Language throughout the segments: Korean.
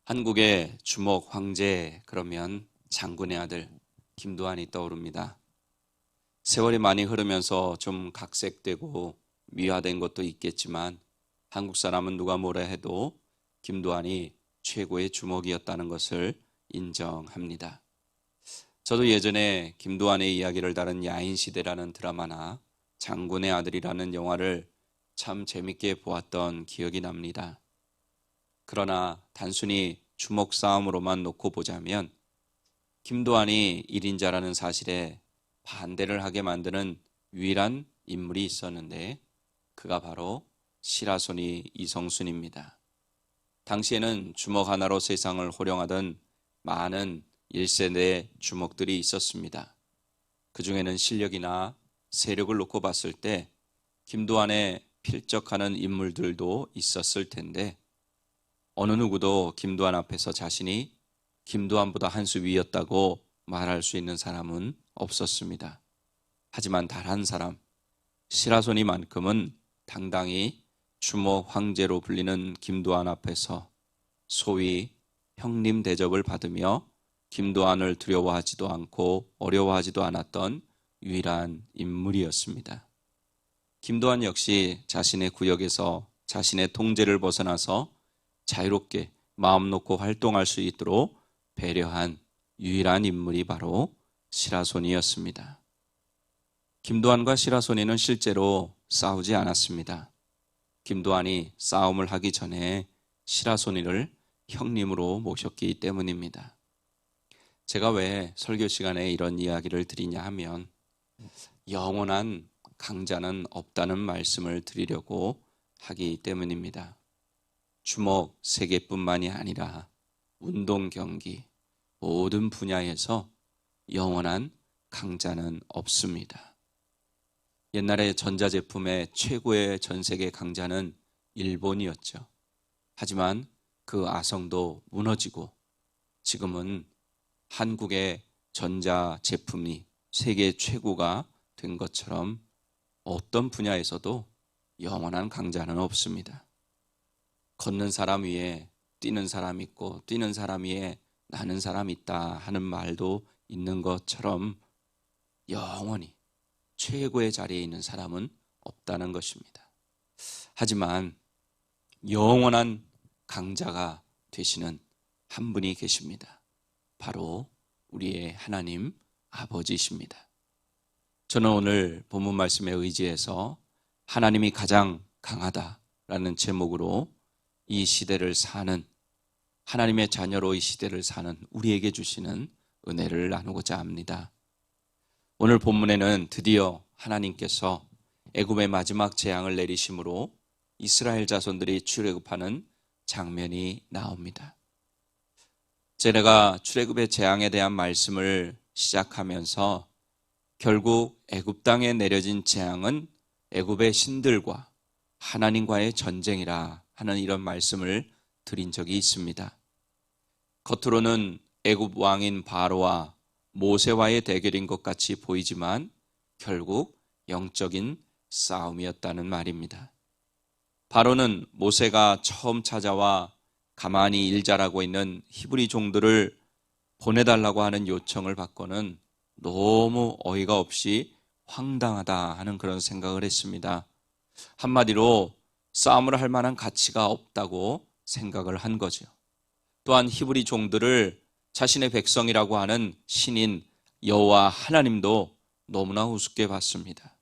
한국의 주목 황제 그러면 장군의 아들 김두한이 떠오릅니다. 세월이 많이 흐르면서 좀 각색되고 미화된 것도 있겠지만 한국 사람은 누가 뭐라 해도 김두한이 최고의 주목이었다는 것을 인정합니다. 저도 예전에 김두한의 이야기를 다룬 야인시대라는 드라마나 장군의 아들이라는 영화를 참 재밌게 보았던 기억이 납니다. 그러나 단순히 주목 싸움으로만 놓고 보자면 김두한이 1인자라는 사실에 반대를 하게 만드는 유일한 인물이 있었는데 그가 바로 시라소니 이성순입니다. 당시에는 주먹 하나로 세상을 호령하던 많은 1세대 주먹들이 있었습니다. 그 중에는 실력이나 세력을 놓고 봤을 때 김두한에 필적하는 인물들도 있었을 텐데 어느 누구도 김두한 앞에서 자신이 김두한보다 한 수 위였다고 말할 수 있는 사람은 없었습니다. 하지만 단 한 사람, 시라소니만큼은 당당히 주목 황제로 불리는 김두한 앞에서 소위 형님 대접을 받으며 김두한을 두려워하지도 않고 어려워하지도 않았던 유일한 인물이었습니다. 김두한 역시 자신의 구역에서 자신의 통제를 벗어나서 자유롭게 마음 놓고 활동할 수 있도록 배려한 유일한 인물이 바로 시라소니였습니다. 김두한과 시라소니는 실제로 싸우지 않았습니다. 김두한이 싸움을 하기 전에 시라소니를 형님으로 모셨기 때문입니다. 제가 왜 설교 시간에 이런 이야기를 드리냐 하면 영원한 강자는 없다는 말씀을 드리려고 하기 때문입니다. 주먹 세계뿐만이 아니라 운동 경기 모든 분야에서 영원한 강자는 없습니다. 옛날에 전자제품의 최고의 전 세계 강자는 일본이었죠. 하지만 그 아성도 무너지고 지금은 한국의 전자제품이 세계 최고가 된 것처럼 어떤 분야에서도 영원한 강자는 없습니다. 걷는 사람 위에 뛰는 사람 있고 뛰는 사람 위에 나는 사람 있다 하는 말도 있는 것처럼 영원히 최고의 자리에 있는 사람은 없다는 것입니다. 하지만 영원한 강자가 되시는 한 분이 계십니다. 바로 우리의 하나님 아버지십니다. 저는 오늘 본문 말씀에 의지해서 하나님이 가장 강하다라는 제목으로 이 시대를 사는 하나님의 자녀로 이 시대를 사는 우리에게 주시는 은혜를 나누고자 합니다. 오늘 본문에는 드디어 하나님께서 애굽의 마지막 재앙을 내리심으로 이스라엘 자손들이 출애굽하는 장면이 나옵니다. 제가 출애굽의 재앙에 대한 말씀을 시작하면서 결국 애굽 땅에 내려진 재앙은 애굽의 신들과 하나님과의 전쟁이라 하는 이런 말씀을 드린 적이 있습니다. 겉으로는 애굽 왕인 바로와 모세와의 대결인 것 같이 보이지만 결국 영적인 싸움이었다는 말입니다. 바로는 모세가 처음 찾아와 가만히 일 잘하고 있는 히브리 종들을 보내달라고 하는 요청을 받고는 너무 어이가 없이 황당하다 하는 그런 생각을 했습니다. 한마디로 싸움을 할 만한 가치가 없다고 생각을 한 거죠. 또한 히브리 종들을 자신의 백성이라고 하는 신인 여호와 하나님도 너무나 우습게 봤습니다.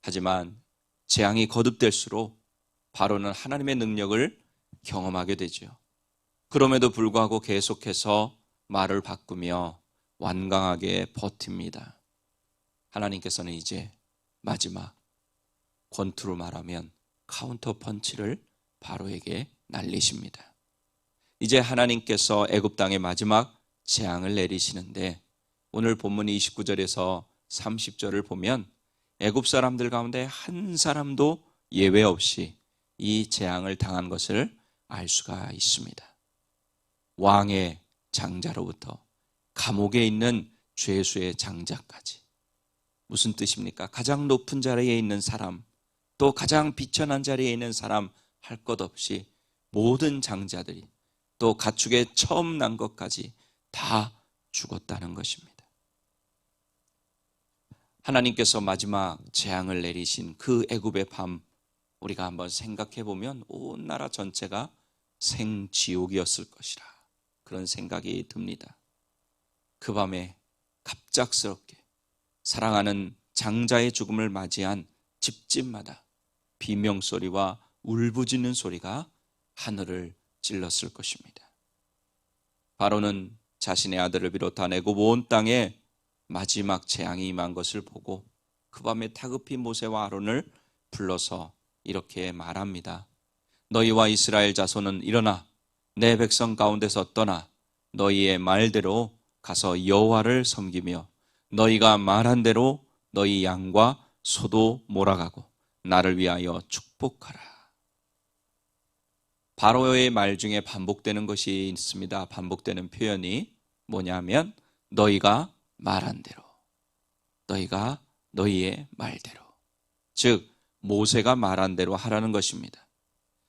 하지만 재앙이 거듭될수록 바로는 하나님의 능력을 경험하게 되죠. 그럼에도 불구하고 계속해서 말을 바꾸며 완강하게 버팁니다. 하나님께서는 이제 마지막 권투로 말하면 카운터 펀치를 바로에게 날리십니다. 이제 하나님께서 애굽 땅의 마지막 재앙을 내리시는데 오늘 본문 29절에서 30절을 보면 애굽 사람들 가운데 한 사람도 예외 없이 이 재앙을 당한 것을 알 수가 있습니다. 왕의 장자로부터 감옥에 있는 죄수의 장자까지. 무슨 뜻입니까? 가장 높은 자리에 있는 사람, 또 가장 비천한 자리에 있는 사람 할 것 없이 모든 장자들이 또 가축의 처음 난 것까지 다 죽었다는 것입니다. 하나님께서 마지막 재앙을 내리신 그 애굽의 밤, 우리가 한번 생각해 보면 온 나라 전체가 생지옥이었을 것이라 그런 생각이 듭니다. 그 밤에 갑작스럽게 사랑하는 장자의 죽음을 맞이한 집집마다 비명소리와 울부짖는 소리가 하늘을 찔렀을 것입니다. 바로는 자신의 아들을 비롯한 애굽 온 땅에 마지막 재앙이 임한 것을 보고 그 밤에 다급히 모세와 아론을 불러서 이렇게 말합니다. 너희와 이스라엘 자손은 일어나 내 백성 가운데서 떠나 너희의 말대로 가서 여호와를 섬기며 너희가 말한 대로 너희 양과 소도 몰아가고 나를 위하여 축복하라. 바로의 말 중에 반복되는 것이 있습니다. 반복되는 표현이 뭐냐면 너희가 말한 대로, 너희가 너희의 말대로, 즉 모세가 말한 대로 하라는 것입니다.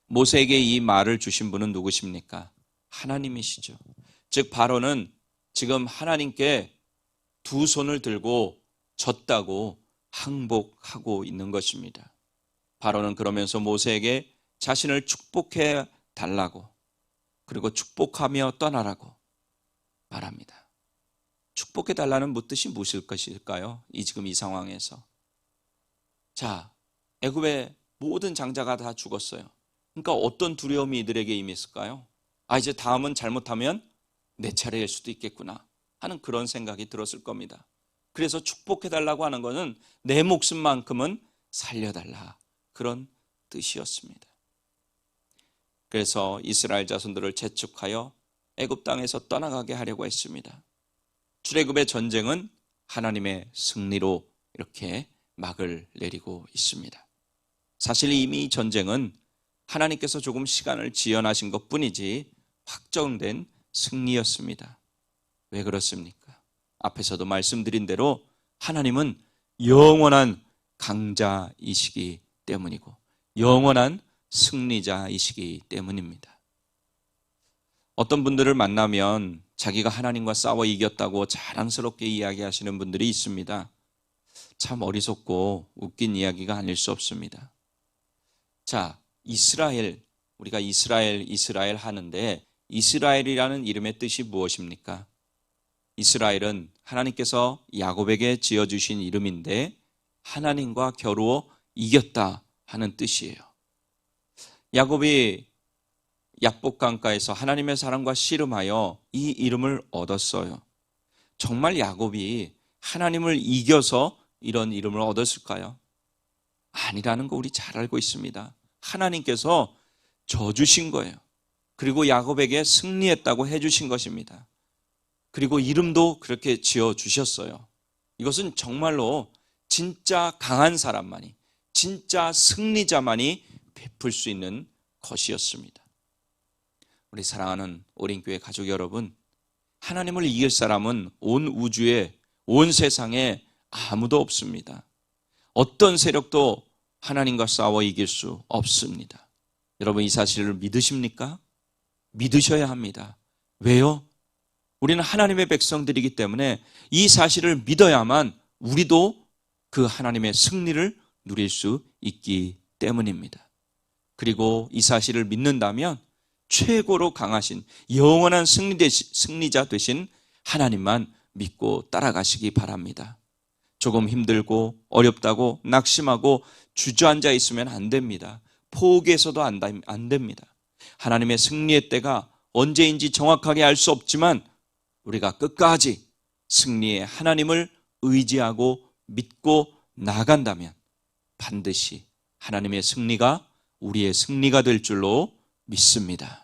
모세에게 이 말을 주신 분은 누구십니까? 하나님이시죠. 즉 바로는 지금 하나님께 두 손을 들고 졌다고 항복하고 있는 것입니다. 바로는 그러면서 모세에게 자신을 축복해 달라고, 그리고 축복하며 떠나라고 말합니다. 축복해 달라는 뜻이 무엇일 것일까요? 지금 이 상황에서. 자, 애굽의 모든 장자가 다 죽었어요. 그러니까 어떤 두려움이 이들에게 임했을까요? 이제 다음은 잘못하면 내 차례일 수도 있겠구나 하는 그런 생각이 들었을 겁니다. 그래서 축복해 달라고 하는 것은 내 목숨만큼은 살려달라, 그런 뜻이었습니다. 그래서 이스라엘 자손들을 재촉하여 애굽 땅에서 떠나가게 하려고 했습니다. 출애굽의 전쟁은 하나님의 승리로 이렇게 막을 내리고 있습니다. 사실 이미 전쟁은 하나님께서 조금 시간을 지연하신 것뿐이지 확정된 승리였습니다. 왜 그렇습니까? 앞에서도 말씀드린 대로 하나님은 영원한 강자이시기 때문이고 영원한 승리자이시기 때문입니다. 어떤 분들을 만나면 자기가 하나님과 싸워 이겼다고 자랑스럽게 이야기하시는 분들이 있습니다. 참 어리석고 웃긴 이야기가 아닐 수 없습니다. 자, 우리가 이스라엘 하는데 이스라엘이라는 이름의 뜻이 무엇입니까? 이스라엘은 하나님께서 야곱에게 지어주신 이름인데 하나님과 겨루어 이겼다 하는 뜻이에요. 야곱이 야복강가에서 하나님의 사랑과 씨름하여 이 이름을 얻었어요. 정말 야곱이 하나님을 이겨서 이런 이름을 얻었을까요? 아니라는 거 우리 잘 알고 있습니다. 하나님께서 져주신 거예요. 그리고 야곱에게 승리했다고 해주신 것입니다. 그리고 이름도 그렇게 지어주셨어요. 이것은 정말로 진짜 강한 사람만이, 진짜 승리자만이 베풀 수 있는 것이었습니다. 우리 사랑하는 어린교회 가족 여러분, 하나님을 이길 사람은 온 우주에, 온 세상에 아무도 없습니다. 어떤 세력도 하나님과 싸워 이길 수 없습니다. 여러분 이 사실을 믿으십니까? 믿으셔야 합니다. 왜요? 우리는 하나님의 백성들이기 때문에 이 사실을 믿어야만 우리도 그 하나님의 승리를 누릴 수 있기 때문입니다. 그리고 이 사실을 믿는다면 최고로 강하신 영원한 승리자 되신 하나님만 믿고 따라가시기 바랍니다. 조금 힘들고 어렵다고 낙심하고 주저앉아 있으면 안 됩니다. 포기해서도 안 됩니다. 하나님의 승리의 때가 언제인지 정확하게 알 수 없지만 우리가 끝까지 승리의 하나님을 의지하고 믿고 나간다면 반드시 하나님의 승리가 우리의 승리가 될 줄로 믿습니다.